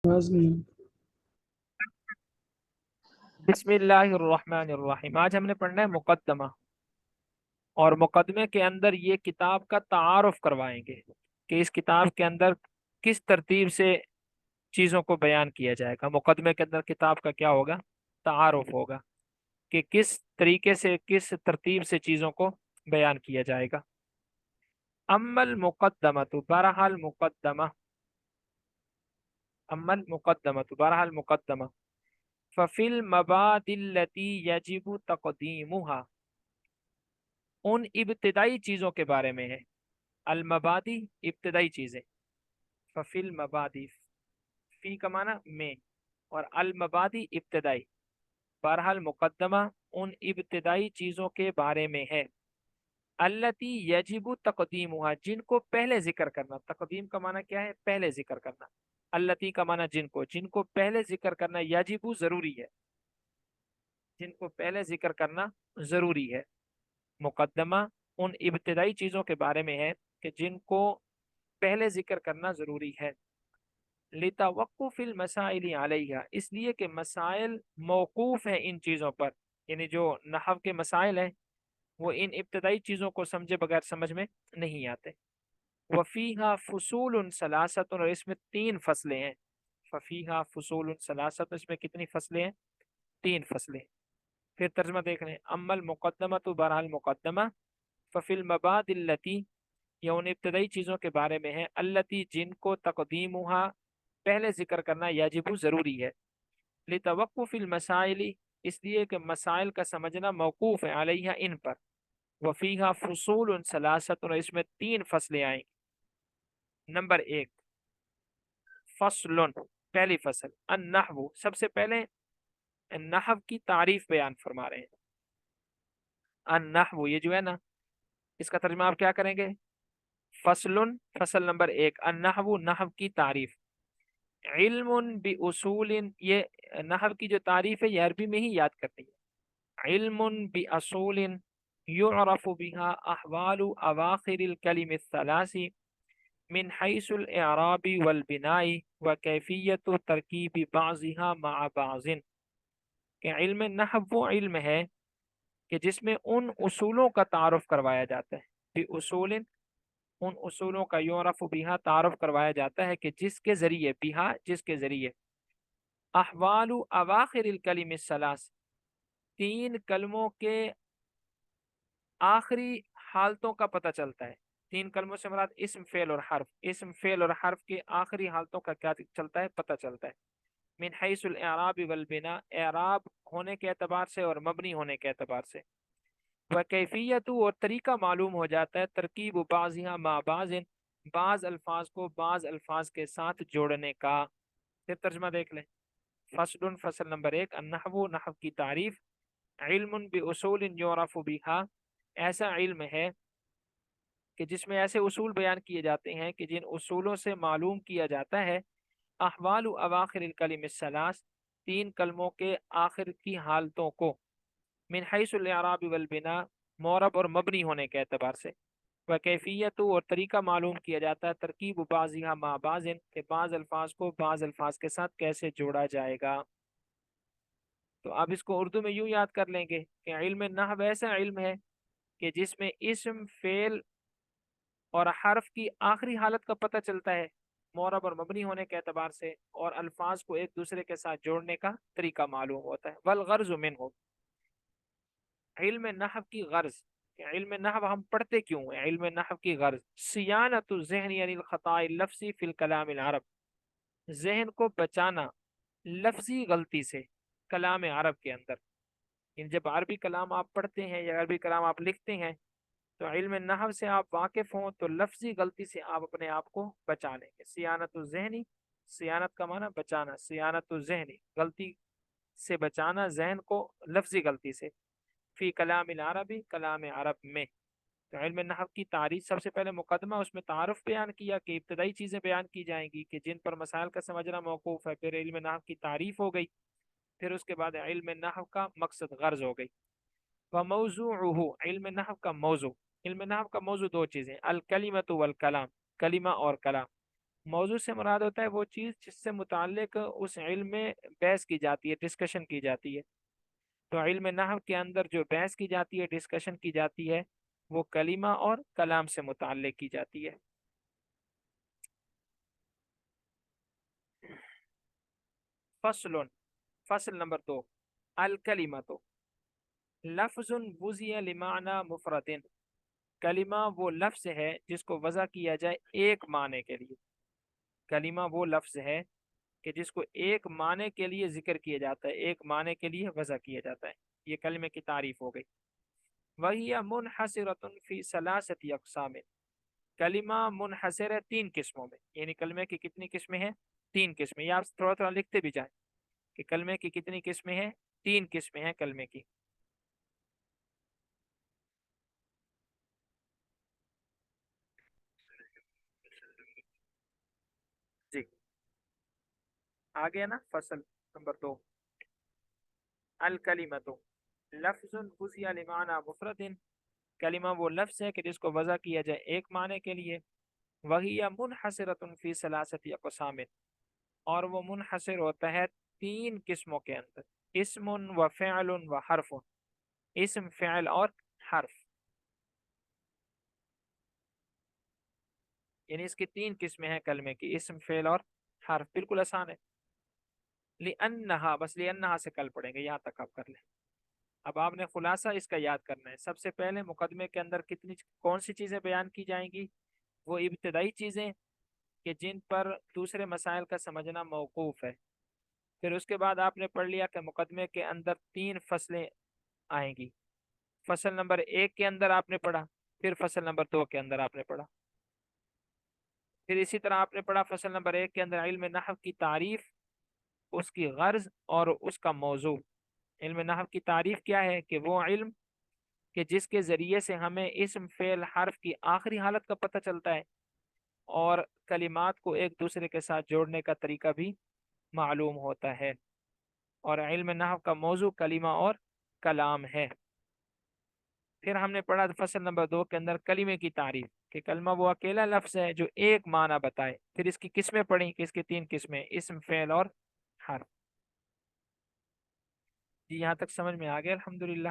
बिस्मिल्लाहिर्रहमानिर्रहीम। आज हमने पढ़ना है मुकद्दमा, और मुकदमे के अंदर ये किताब का तारुफ करवाएंगे कि इस किताब के अंदर किस तरतीब से चीज़ों को बयान किया जाएगा। मुकदमे के अंदर किताब का क्या होगा, तारुफ होगा कि किस तरीके से, किस तरतीब से चीज़ों को बयान किया जाएगा। अम्मल मुकद्दमा तो बहरहाल मुकद्दमा, अम्मल मुकद्दमा तो बहरहाल मुकद्दमा फफिल मबादिल्लती यजिबु तक़दीमुहा, उन इब्तिदाई चीज़ों के बारे में है। अल मबादी इब्तिदाई चीज़ें, फफिल मबादी, फी का माना में, और अल मबादी इब्तिदाई। बहरहाल मुकद्दमा उन इब्तिदाई चीज़ों के बारे में है। अल्लती यजिबु तक़दीमुहा, जिनको पहले जिक्र करना। तक़दीम का माना क्या है, पहले जिक्र करना। अल्लती का माना जिनको, जिनको पहले जिक्र करना। यजिबु जरूरी है, जिनको पहले जिक्र करना जरूरी है। मुकद्दमा उन इब्तिदाई चीज़ों के बारे में है कि जिनको पहले जिक्र करना जरूरी है। लितवक्कुफिल मसाइल अलैहा, इसलिए कि मसाइल मौकूफ है इन चीज़ों पर, यानी जो नहव के मसाइल हैं वो इन इब्तदाई चीज़ों को समझे बगैर समझ में नहीं आते। वफ़ीहा फुसूल सलासत, और इसमें 3 फसलें हैं। फ़फ़ीहा फुसूल सलासत, इसमें कितनी फसलें हैं, 3 फसलें। फिर तर्जमा देख रहे हैं। अम्मल मुकद्दमा तो बहरहाल मुकद्दमा, फ़फ़िल मबादिल्लती, या उन इब्तदाई चीज़ों के बारे में है। अल्लती जिनको, तक़दीमुहा पहले जिक्र करना, याजिबु जरूरी है। लितवक्कुफिल मसाइली, इसलिए कि मसाइल का समझना मौकूफ है, अलैहा इन पर। वफ़ीहा फुसूल सलासत, और इसमें 3 फसलें आएंगी। नंबर 1 फसलुन, पहली फसल। अन्नहवु, सबसे पहले नहव की तारीफ बयान फरमा रहे हैं। अन्नहवु, ये जो है ना, इसका तर्जुमा आप क्या करेंगे, फसलुन, फसल नंबर 1, अन्नहवु, नहव की तारीफ। इल्मुन बि उसूलिन, ये नहव की जो तारीफ है ये अरबी में ही याद करनी है। इल्मुन बि असूलिन युअरफु बिहा अहवालु अवाखिरिल कलिम सलासी मिन हैसुल इराबी वल बिनाई व कैफियतु तरकीबी बाज़िहा मअ बाज़िन, कि इल्म नहव वो इल्म है कि जिसमें उन उसूलों का तारुफ करवाया जाता है। बि उसूलिन, उन उसूलों का, युरफ बिहा, तारुफ करवाया जाता है कि जिसके जरिए, बिहा जिसके जरिए, अहवालु अवाखिरिल कलिम सलास, 3 कलमों के आखिरी हालतों का पता चलता है। 3 कलमों से मुराद इस्म फेल और हर्फ, इस्म फेल और हर्फ के आखिरी हालतों का क्या चलता है, पता चलता है। मिन हैसुल इराब वल बिना, इराब होने के एतबार से और मबनी होने के एतबार से। वह कैफियत, और तरीका मालूम हो जाता है। तरकीब बाज़िहा मा बाज़िन, बाज़ अल्फाज को बाज़ अल्फाज के साथ जोड़ने का। फिर तर्जमा देख लें। फसलुन, फसल नंबर 1, अन्नहवु, नहव की तारीफ। इल्मुन बि उसूलिन युरफु बिहा, ऐसा इल्म है कि जिसमें ऐसे उसूल बयान किए जाते हैं कि जिन उसूलों से मालूम किया जाता है अहवालु अवाखिरिल कलिम सलास, 3 कलमों के आखिर की हालतों को। मिन हैसुल इराब वल बिना, मोरब और मबनी होने के एतबार से। वह कैफियत, और तरीका मालूम किया जाता है। तरकीब बाज़िहा मा बाज़िन, के बाज़ अल्फाज को बाज़ अल्फाज के साथ कैसे जोड़ा जाएगा। तो अब इसको उर्दू में यूं याद कर लेंगे कि इल्म नहव ऐसा इल्म है कि जिसमें इस्म फेल और हर्फ की आखिरी हालत का पता चलता है मोरब और मबनी होने के एतबार से, और अल्फाज को एक दूसरे के साथ जोड़ने का तरीका मालूम होता है। वल गर्ज मिन्हु, इल्म नहव की गर्ज, इल्म नहव हम पढ़ते क्यों हैं, इल्म नहव की गर्ज सियानतु ज़हनी अनिल खताई लफ्ज़ी फिल कलाम अल अरब, जहन को बचाना लफ्जी गलती से कलाम अरब के अंदर। इन जब अरबी कलाम आप पढ़ते हैं या अरबी कलाम आप लिखते हैं तो इल्म नहव से आप वाकिफ हों तो लफ्जी गलती से आप अपने आप को बचा लेंगे। सियानत ज़हनी, सियानत का माना बचाना, सियानत ज़हनी गलती से बचाना जहन को लफ्जी गलती से। फी कलाम अरबी, कलाम अरब में। तो इल्म नहव की तारीफ, सबसे पहले मुकदमा, उसमें तारुफ बयान किया कि इब्तदाई चीज़ें बयान की जाएंगी कि जिन पर मसाइल का समझना मौकूफ़ है। फिर इल्म नहव की तारीफ हो गई। फिर उसके बाद इल्म नहव का मकसद गर्ज हो गई। व मौज़ूउहु, इल्म नहव का मौजू, इल्म नहव का मौजू 2 चीज़ें, अल कलिमतु वल कलाम, कलिमा और कलाम। موضوع سے مراد ہوتا ہے وہ چیز جس سے متعلق اس علم میں بحث کی جاتی ہے، ڈسکشن کی جاتی ہے۔ تو علم نحو کے اندر جو بحث کی جاتی ہے، ڈسکشن کی جاتی ہے، وہ کلمہ اور کلام سے متعلق کی جاتی ہے۔ فصل، فصل نمبر 2، الکلمۃ لفظ وضع لمعنی مفرد، کلمہ وہ لفظ ہے جس کو وضع کیا جائے ایک معنی کے لیے۔ کلمہ وہ لفظ ہے کہ جس کو ایک معنی کے لیے ذکر کیا جاتا ہے، ایک معنی کے لیے وضع کیا جاتا ہے۔ یہ کلمے کی تعریف ہو گئی۔ وَهِيَ مُنْحَصِرَةٌ فِي ثَلَاثَةِ أَقْسَامٍ، کلمہ منحصر ہے تین قسموں میں، یعنی کلمے کی کتنی قسمیں ہیں؟ تین قسمیں۔ یہ آپ تھوڑا تھوڑا لکھتے بھی جائیں کہ کلمے کی کتنی قسمیں ہیں؟ تین قسمیں ہیں کلمے کی۔ جی آگے نا، فصل نمبر 2، الکلمۃ لفظ وضع لمعنی مفرد، کلمہ وہ لفظ ہے کہ جس کو وضع کیا جائے ایک معنی کے لیے۔ وَهِيَ مُنْحَصِرَةٌ فِي ثَلَاثَةِ أَقْسَامٍ، اور وہ منحصر ہوتا ہے تین قسموں کے اندر، اسم و فعل و حرف، اسم، فعل اور حرف، یعنی اس کی تین قسمیں ہیں کلمے کی، اسم، فعل اور حرف۔ بالکل آسان ہے۔ لِأَنَّهَا، بس لِأَنَّهَا سے کل پڑھیں گے، یہاں تک آپ کر لیں۔ اب آپ نے خلاصہ اس کا یاد کرنا ہے۔ سب سے پہلے مقدمے کے اندر کون سی چیزیں بیان کی جائیں گی؟ وہ ابتدائی چیزیں کہ جن پر دوسرے مسائل کا سمجھنا موقوف ہے۔ پھر اس کے بعد آپ نے پڑھ لیا کہ مقدمے کے اندر تین فصلیں آئیں گی۔ فصل نمبر 1 کے اندر آپ نے پڑھا، پھر فصل نمبر 2 کے اندر آپ نے پڑھا، پھر اسی طرح آپ نے پڑھا فصل نمبر 1 کے اندر علم نحو کی تعریف، اس کی غرض اور اس کا موضوع۔ علم نحو کی تعریف کیا ہے؟ کہ وہ علم کہ جس کے ذریعے سے ہمیں اسم، فعل، حرف کی آخری حالت کا پتہ چلتا ہے، اور کلمات کو ایک دوسرے کے ساتھ جوڑنے کا طریقہ بھی معلوم ہوتا ہے۔ اور علم نحو کا موضوع کلمہ اور کلام ہے۔ پھر ہم نے پڑھا فصل نمبر 2 کے اندر کلمے کی تعریف، کہ کلمہ وہ اکیلا لفظ ہے جو ایک معنی بتائے۔ پھر اس کی قسمیں پڑھی کہ اس کی تین قسمیں، اسم، فعل اور حرف۔ جی یہاں تک سمجھ میں آ گیا الحمدللہ۔